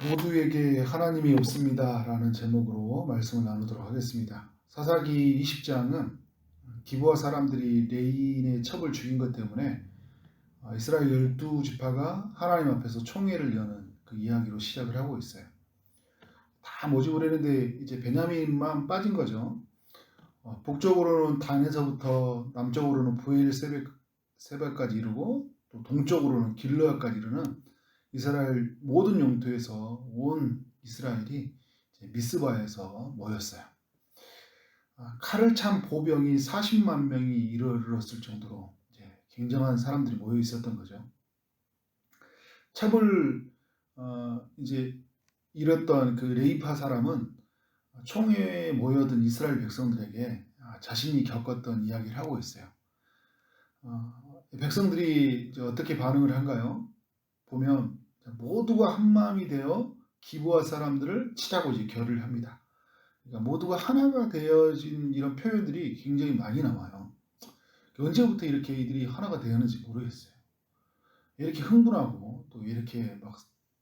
모두에게 하나님이 없습니다 라는 제목으로 말씀을 나누도록 하겠습니다. 사사기 20장은 기브아 사람들이 레인의 첩을 죽인 것 때문에 이스라엘 12지파가 하나님 앞에서 총회를 여는 그 이야기로 시작을 하고 있어요. 다 모집을 했는데 이제 베냐민만 빠진 거죠. 북쪽으로는 단에서부터 남쪽으로는 부엘세백까지 이르고 또 동쪽으로는 길르앗까지 이르는 이스라엘 모든 영토에서 온 이스라엘이 미스바에서 모였어요. 칼을 찬 보병이 40만 명이 이르렀을 정도로 굉장한 사람들이 모여 있었던 거죠. 첩을 이제 잃었던 그 레이파 사람은 총회에 모여든 이스라엘 백성들에게 자신이 겪었던 이야기를 하고 있어요. 백성들이 어떻게 반응을 한가요? 보면 모두가 한 마음이 되어 기브아 사람들을 치자고 이제 결의를 합니다. 그러니까 모두가 하나가 되어진 이런 표현들이 굉장히 많이 나와요. 언제부터 이렇게 이들이 하나가 되었는지 모르겠어요. 이렇게 흥분하고 또 이렇게 막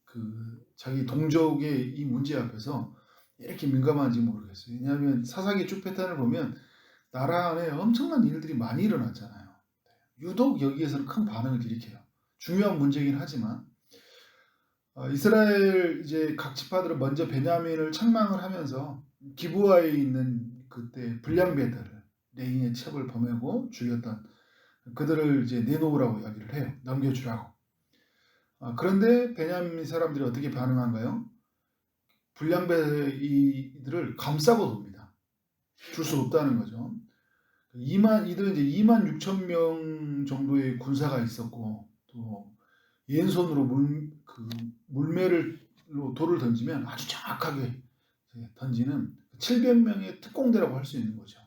그 자기 동족의 이 문제 앞에서 이렇게 민감한지 모르겠어요. 왜냐하면 사사기 쭉 패턴을 보면 나라 안에 엄청난 일들이 많이 일어났잖아요. 유독 여기에서는 큰 반응을 일으켜요. 중요한 문제이긴 하지만 이스라엘 이제 각 지파들은 먼저 베냐민을 책망을 하면서 기브아에 있는 그때 불량배들을 레인의 첩을 범하고 죽였던 그들을 이제 내놓으라고 이야기를 해요. 넘겨주라고. 그런데 베냐민 사람들이 어떻게 반응한가요? 불량배들을 감싸고 돕니다. 줄 수 없다는 거죠. 이들은 이제 2만 6천 명 정도의 군사가 있었고 또 왼손으로 물매로 돌을 던지면 아주 정확하게 던지는 700명의 특공대라고 할 수 있는 거죠.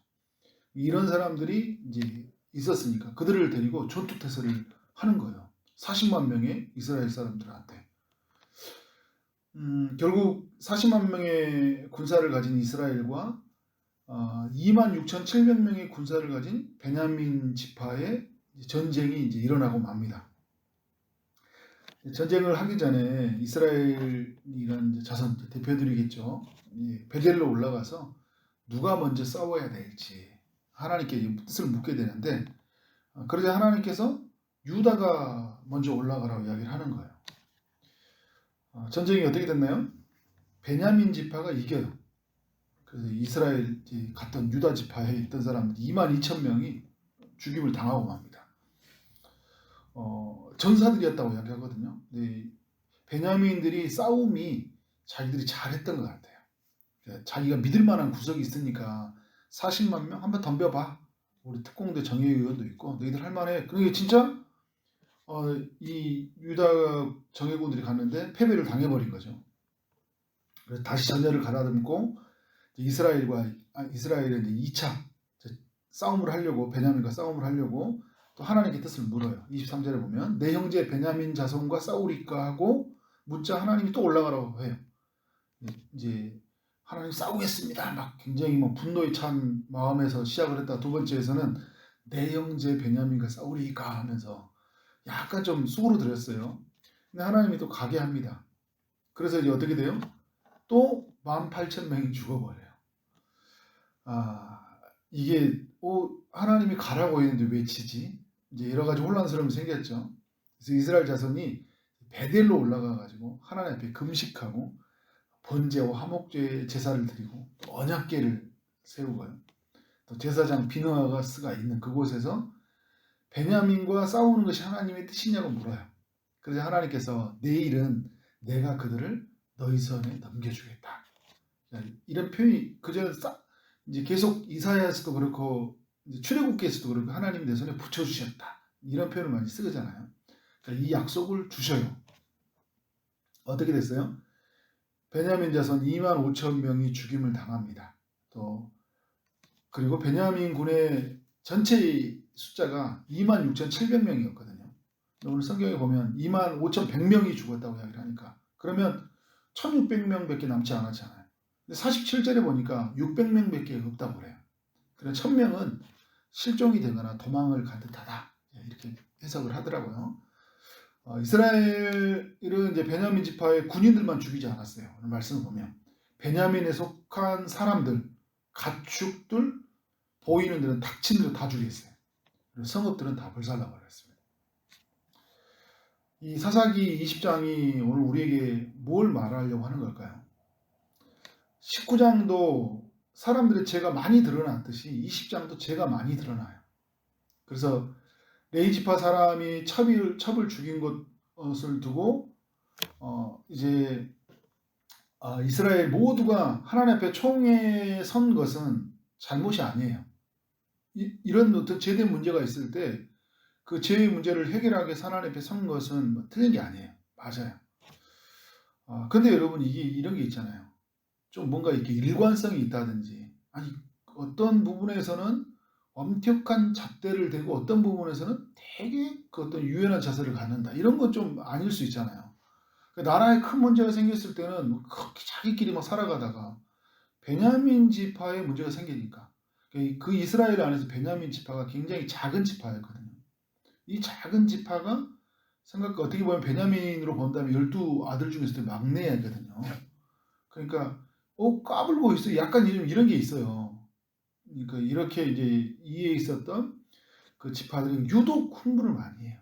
이런 사람들이 이제 있었으니까 그들을 데리고 전투태세를 하는 거예요. 40만 명의 이스라엘 사람들한테. 결국 40만 명의 군사를 가진 이스라엘과 26,700명의 군사를 가진 베냐민 지파의 전쟁이 이제 일어나고 맙니다. 전쟁을 하기 전에 이스라엘이라는 자손 대표들이겠죠. 베델로 올라가서 누가 먼저 싸워야 될지 하나님께 뜻을 묻게 되는데 그러자 하나님께서 유다가 먼저 올라가라고 이야기를 하는 거예요. 전쟁이 어떻게 됐나요? 베냐민 지파가 이겨요. 그래서 이스라엘 갔던 유다 지파에 있던 사람들 22,000명이 죽임을 당하고 맙니다. 전사들이었다고 이야기하거든요. 네, 베냐민들이 싸움이 자기들이 잘했던 것 같아요. 자기가 믿을 만한 구석이 있으니까 40만 명 한번 덤벼봐. 우리 특공대 정예 의원도 있고 너희들 할만해. 그러니까 진짜 이 유다 정예군들이 갔는데 패배를 당해버린 거죠. 그래서 다시 전열을 가다듬고 이스라엘이 이제 2차 싸움을 하려고 베냐민과 싸움을 하려고 또 하나님께 뜻을 물어요. 23절에 보면 내 형제 베냐민 자손과 싸우리까 하고 묻자 하나님이 또 올라가라고 해요. 이제 하나님 싸우겠습니다. 막 굉장히 분노에 찬 마음에서 시작을 했다. 두 번째에서는 내 형제 베냐민과 싸우리까 하면서 약간 좀 수그러들었어요. 근데 하나님이 또 가게 합니다. 그래서 이제 어떻게 돼요? 또 18,000명이 죽어버려요. 이게 하나님이 가라고 했는데 왜 치지? 이제 여러 가지 혼란스러움이 생겼죠. 그래서 이스라엘 자손이 베델로 올라가가지고 하나님 앞에 금식하고 번제와 화목제 제사를 드리고 또 언약궤를 세우고요. 또 제사장 비느하가스가 있는 그곳에서 베냐민과 싸우는 것이 하나님의 뜻이냐고 물어요. 그래서 하나님께서 내일은 내가 그들을 너희 손에 넘겨주겠다. 이런 표현이 그전에 이제 계속 이사야에서도 그렇고 출애굽기에서도 그렇고 하나님이 내 손에 붙여주셨다. 이런 표현을 많이 쓰잖아요. 그러니까 이 약속을 주셔요. 어떻게 됐어요? 베냐민 자손 25,000명이 죽임을 당합니다. 또 그리고 베냐민 군의 전체 숫자가 26,700명이었거든요. 오늘 성경에 보면 25,100명이 죽었다고 이야기를 하니까 그러면 1,600명밖에 남지 않았잖아요. 근데 47절에 보니까 600명밖에 없다고 그래요. 그래서 1,000명은 실종이 되거나 도망을 간 듯하다 이렇게 해석을 하더라고요. 이스라엘은 이제 베냐민 지파의 군인들만 죽이지 않았어요. 오늘 말씀을 보면 베냐민에 속한 사람들, 가축들, 보이는 데는 닥친 데를 다 죽였어요. 그리고 성읍들은 다 불살라버렸습니다. 이 사사기 20장이 오늘 우리에게 뭘 말하려고 하는 걸까요? 19장도 사람들의 죄가 많이 드러났듯이 20장도 죄가 많이 드러나요. 그래서 레이지파 사람이 첩을 죽인 것을 두고 이제 이스라엘 모두가 하나님 앞에 총에 선 것은 잘못이 아니에요. 이런 어떤 죄된 문제가 있을 때 그 죄의 문제를 해결하기 위해서 하나님 앞에 선 것은 뭐 틀린 게 아니에요. 맞아요. 근데 여러분 이게 이런 게 있잖아요. 좀 뭔가 이렇게 일관성이 있다든지 아니 어떤 부분에서는 엄격한 잣대를 대고 어떤 부분에서는 되게 그 어떤 유연한 자세를 갖는다. 이런 건 좀 아닐 수 있잖아요. 나라에 큰 문제가 생겼을 때는 뭐 그렇게 자기끼리 막 살아가다가 베냐민 지파에 문제가 생기니까 그 이스라엘 안에서 베냐민 지파가 굉장히 작은 지파였거든요. 이 작은 지파가 어떻게 보면 베냐민으로 본다면 12아들 중에서도 막내거든요. 그러니까 까불고 있어요. 약간 이런 게 있어요. 그러니까 이렇게 이제 이에 있었던 그 지파들이 유독 흥분을 많이 해요.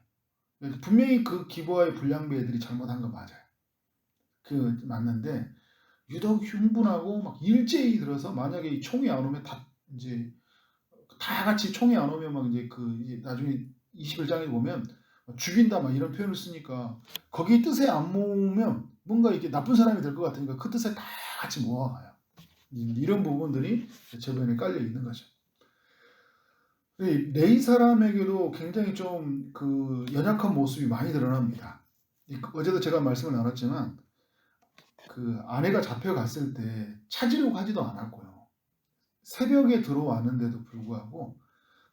분명히 그 기브아의 불량배 애들이 잘못한 거 맞아요. 맞는데 유독 흥분하고 막 일제히 들어서 만약에 이 총이 안 오면 이제 다 같이 총이 안 오면 막 이제 나중에 21장에 보면 죽인다 막 이런 표현을 쓰니까 거기 뜻에 안 모으면 뭔가 이게 나쁜 사람이 될 것 같으니까 그 뜻에 다 같이 모아가요. 이런 부분들이 저변에 깔려 있는 거죠. 레이 사람에게도 굉장히 좀 그 연약한 모습이 많이 드러납니다. 어제도 제가 말씀을 나눴지만 그 아내가 잡혀갔을 때 찾으려고 하지도 않았고요. 새벽에 들어왔는데도 불구하고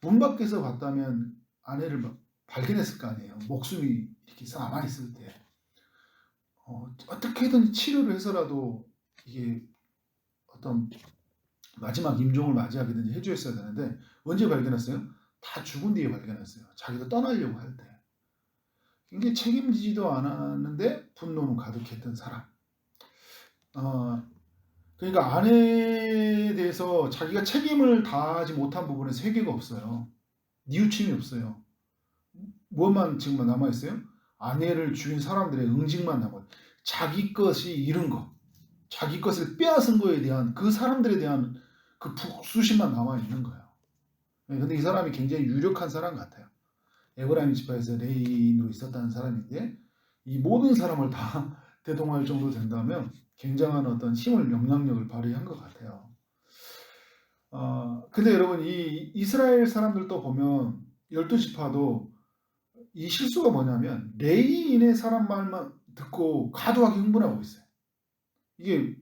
문 밖에서 봤다면 아내를 발견했을 거 아니에요. 목숨이 이렇게 남아있을 때 어떻게든 치료를 해서라도 이게 어떤 마지막 임종을 맞이하게든지 해주었어야 되는데 언제 발견했어요? 다 죽은 뒤에 발견했어요. 자기도 떠나려고 할 때. 굉장히 책임지지도 않았는데 분노는 가득했던 사람. 그러니까 아내에 대해서 자기가 책임을 다하지 못한 부분에서 회개가 없어요. 뉘우침이 없어요. 무엇만 지금 남아있어요? 아내를 죽인 사람들의 응징만 남아요. 자기 것이 잃은 거, 자기 것을 빼앗은 거에 대한 그 사람들에 대한 그 복수심만 남아있는 거예요. 근데 이 사람이 굉장히 유력한 사람 같아요. 에브라임 지파에서 레인으로 있었다는 사람인데 이 모든 사람을 다 대동할 정도 된다면 굉장한 어떤 힘을 명랑력을 발휘한 것 같아요. 근데 여러분 이 이스라엘 사람들도 보면 12지파도 이 실수가 뭐냐면 레이인의 사람 말만 듣고 과도하게 흥분하고 있어요. 이게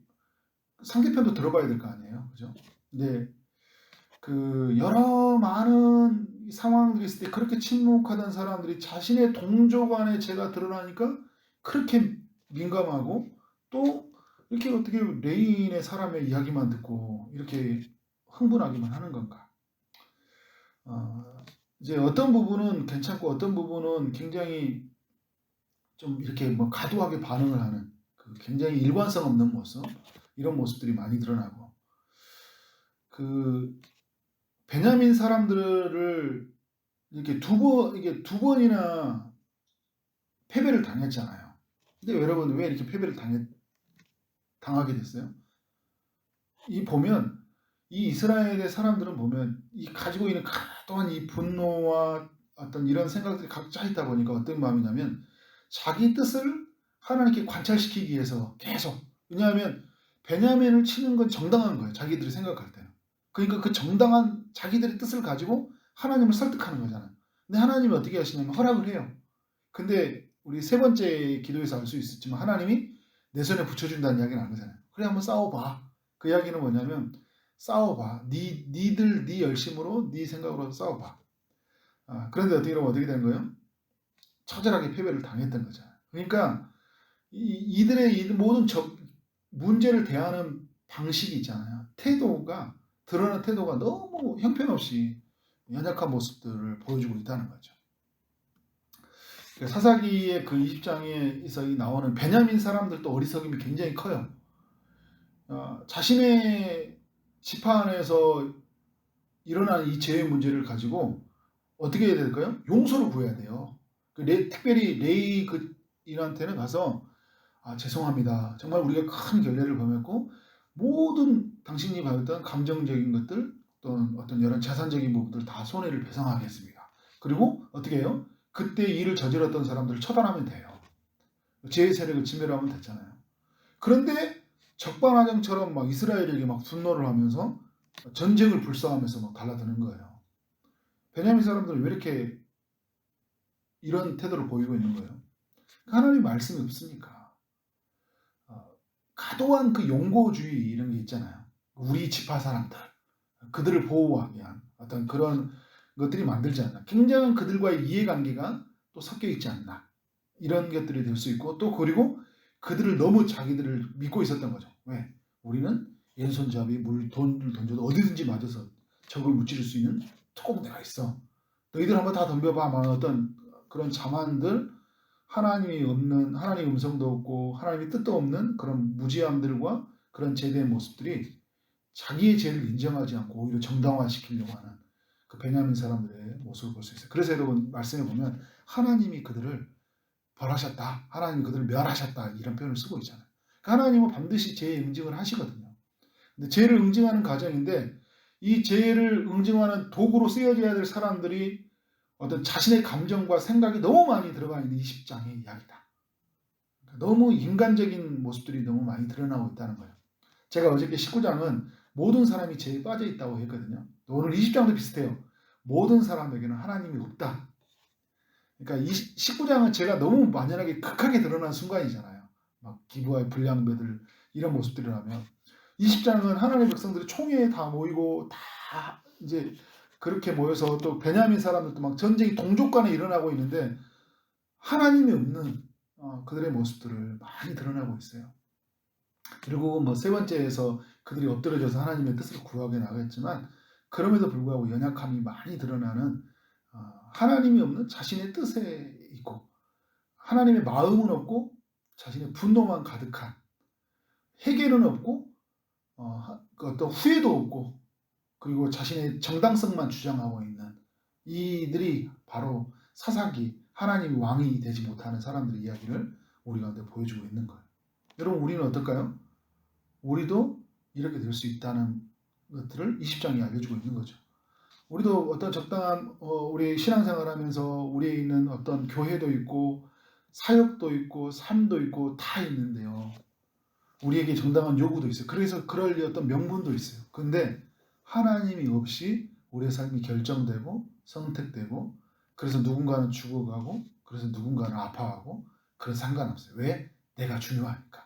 상대편도 들어봐야 될 거 아니에요, 그죠? 근데 그 여러 많은 상황들이 있을 때 그렇게 침묵하던 사람들이 자신의 동족안에 죄가 드러나니까 그렇게 민감하고 또 이렇게 어떻게 레인의 사람의 이야기만 듣고 이렇게 흥분하기만 하는 건가? 이제 어떤 부분은 괜찮고 어떤 부분은 굉장히 좀 이렇게 뭐 과도하게 반응을 하는 그 굉장히 일관성 없는 모습 이런 모습들이 많이 드러나고 그 베냐민 사람들을 이렇게 두 번이나 패배를 당했잖아요. 근데 여러분 왜 이렇게 패배를 당하게 됐어요? 보면 이 이스라엘의 사람들은 보면 이 가지고 있는 또한 이 분노와 어떤 이런 생각들이 각자 있다 보니까 어떤 마음이냐면 자기 뜻을 하나님께 관찰시키기 위해서 계속 왜냐하면 베냐민을 치는 건 정당한 거예요. 자기들이 생각할 때는. 그러니까 그 정당한 자기들의 뜻을 가지고 하나님을 설득하는 거잖아요. 근데 하나님이 어떻게 하시냐면 허락을 해요. 근데 우리 세 번째 기도에서 알 수 있었지만 하나님이 내 손에 붙여준다는 이야기는 안 하잖아요. 그래 한번 싸워봐. 그 이야기는 뭐냐면 싸워봐. 네 열심으로 네 생각으로 싸워봐. 그런데 어떻게 된 거예요? 처절하게 패배를 당했던 거잖아요. 그러니까 이들의 이 모든 문제를 대하는 방식이 있잖아요. 드러난 태도가 너무 형편없이 연약한 모습들을 보여주고 있다는 거죠. 사사기의 그 20장에서 나오는 베냐민 사람들도 어리석음이 굉장히 커요. 자신의 지파 안에서 일어나는 이 죄의 문제를 가지고 어떻게 해야 될까요? 용서를 구해야 돼요. 특별히 레이인한테는 가서 죄송합니다. 정말 우리가 큰 결례를 범했고 모든 당신이 받았던 감정적인 것들 또는 어떤 여러 재산적인 부분들 다 손해를 배상하겠습니다. 그리고 어떻게 해요? 그때 일을 저질렀던 사람들을 처단하면 돼요. 죄의 세력을 진멸하면 됐잖아요. 그런데 적반하장처럼 막 이스라엘에게 막 분노를 하면서 전쟁을 불사하면서 막 달라드는 거예요. 베냐민 사람들은 왜 이렇게 이런 태도를 보이고 있는 거예요? 하나님 말씀이 없으니까. 과도한 그 용고주의 이런 게 있잖아요. 우리 지파 사람들, 그들을 보호하기 위한 어떤 그런 것들이 만들지 않나. 굉장한 그들과의 이해관계가 또 섞여 있지 않나. 이런 것들이 될 수 있고 또 그리고 그들을 너무 자기들을 믿고 있었던 거죠. 왜? 우리는 왼손잡이 돈을 던져도 어디든지 맞아서 적을 무찌를 수 있는 특공대가 있어. 너희들 한번 다 덤벼봐. 막 어떤 그런 자만들, 하나님이 없는, 하나님의 음성도 없고 하나님의 뜻도 없는 그런 무지함들과 그런 제대의 모습들이 자기의 죄를 인정하지 않고 오히려 정당화시키려고 하는 그 베냐민 사람들의 모습을 볼 수 있어요. 그래서 여러분 말씀해 보면 하나님이 그들을 벌하셨다. 하나님이 그들을 멸하셨다. 이런 표현을 쓰고 있잖아요. 그러니까 하나님은 반드시 죄의 응징을 하시거든요. 근데 죄를 응징하는 과정인데 이 죄를 응징하는 도구로 쓰여져야 될 사람들이 어떤 자신의 감정과 생각이 너무 많이 들어가 있는 20장의 이야기다. 그러니까 너무 인간적인 모습들이 너무 많이 드러나고 있다는 거예요. 제가 어저께 19장은 모든 사람이 죄에 빠져 있다고 했거든요. 오늘 20장도 비슷해요. 모든 사람에게는 하나님이 없다. 그러니까 19장은 제가 너무 만연하게 극하게 드러난 순간이잖아요. 막 기부와의 불량배들 이런 모습들이라면 20장은 하나님의 백성들이 총회에 다 모이고 다 이제 그렇게 모여서 또 베냐민 사람들도 막 전쟁이 동족 간에 일어나고 있는데 하나님이 없는 그들의 모습들을 많이 드러나고 있어요. 그리고 뭐 세 번째에서 그들이 엎드려져서 하나님의 뜻을 구하게 나가겠지만 그럼에도 불구하고 연약함이 많이 드러나는 하나님이 없는 자신의 뜻에 있고 하나님의 마음은 없고 자신의 분노만 가득한 해결은 없고 어떤 후회도 없고 그리고 자신의 정당성만 주장하고 있는 이들이 바로 사사기 하나님이 왕이 되지 못하는 사람들의 이야기를 우리 가운데 보여주고 있는 거예요. 여러분 우리는 어떨까요? 우리도 이렇게 될 수 있다는 것들을 20장이 알려주고 있는 거죠. 우리도 어떤 적당한 우리 신앙생활하면서 우리에 있는 어떤 교회도 있고 사역도 있고 삶도 있고 다 있는데요. 우리에게 정당한 요구도 있어요. 그래서 그럴 어떤 명분도 있어요. 근데 하나님이 없이 우리의 삶이 결정되고 선택되고 그래서 누군가는 죽어가고 그래서 누군가는 아파하고 그런 상관없어요. 왜? 내가 중요하니까.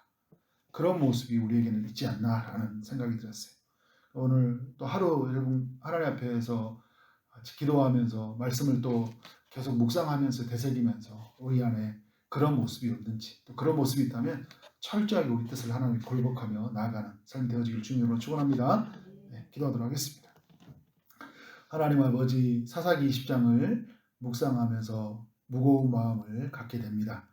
그런 모습이 우리에게는 있지 않나라는 생각이 들었어요. 오늘 또 하루 여러분 하나님 앞에서 기도하면서 말씀을 또 계속 묵상하면서 되새기면서 우리 안에 그런 모습이 없는지 또 그런 모습이 있다면 철저하게 우리 뜻을 하나님께 굴복하며 나아가는 삶이 되어지길 주님으로 축원합니다. 네, 기도하도록 하겠습니다. 하나님 아버지 사사기 20장을 묵상하면서 무거운 마음을 갖게 됩니다.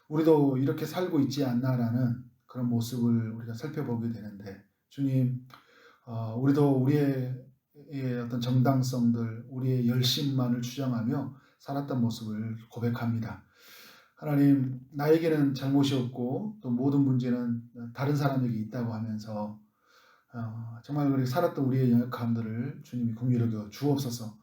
우리도 이렇게 살고 있지 않나라는 그런 모습을 우리가 살펴보게 되는데 주님 우리도 우리의 어떤 정당성들 우리의 열심만을 주장하며 살았던 모습을 고백합니다. 하나님 나에게는 잘못이 없고 또 모든 문제는 다른 사람에게 있다고 하면서 정말 우리 살았던 우리의 연약함들을 주님이 긍휼히 여겨 주옵소서.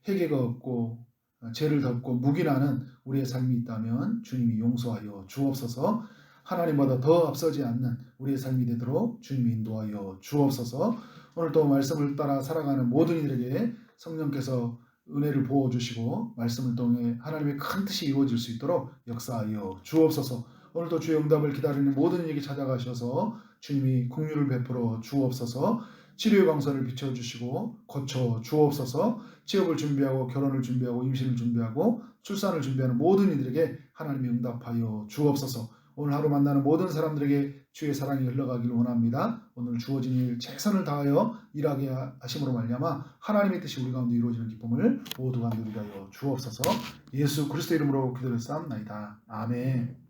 회개가 없고 죄를 덮고 묵인하는 우리의 삶이 있다면 주님이 용서하여 주옵소서. 하나님보다 더 앞서지 않는 우리의 삶이 되도록 주님이 인도하여 주옵소서. 오늘도 말씀을 따라 살아가는 모든 이들에게 성령께서 은혜를 부어주시고 말씀을 통해 하나님의 큰 뜻이 이루어질 수 있도록 역사하여 주옵소서. 오늘도 주의 응답을 기다리는 모든 이에게 찾아가셔서 주님이 긍휼을 베풀어 주옵소서. 치료의 광선을 비춰주시고 고쳐 주옵소서. 취업을 준비하고 결혼을 준비하고 임신을 준비하고 출산을 준비하는 모든 이들에게 하나님이 응답하여 주옵소서. 오늘 하루 만나는 모든 사람들에게 주의 사랑이 흘러가기를 원합니다. 오늘 주어진 일 최선을 다하여 일하게 하심으로 말미암아 하나님의 뜻이 우리 가운데 이루어지는 기쁨을 모두가 누리게 하여 주옵소서. 예수 그리스도 이름으로 기도를 쌓옵나이다. 아멘.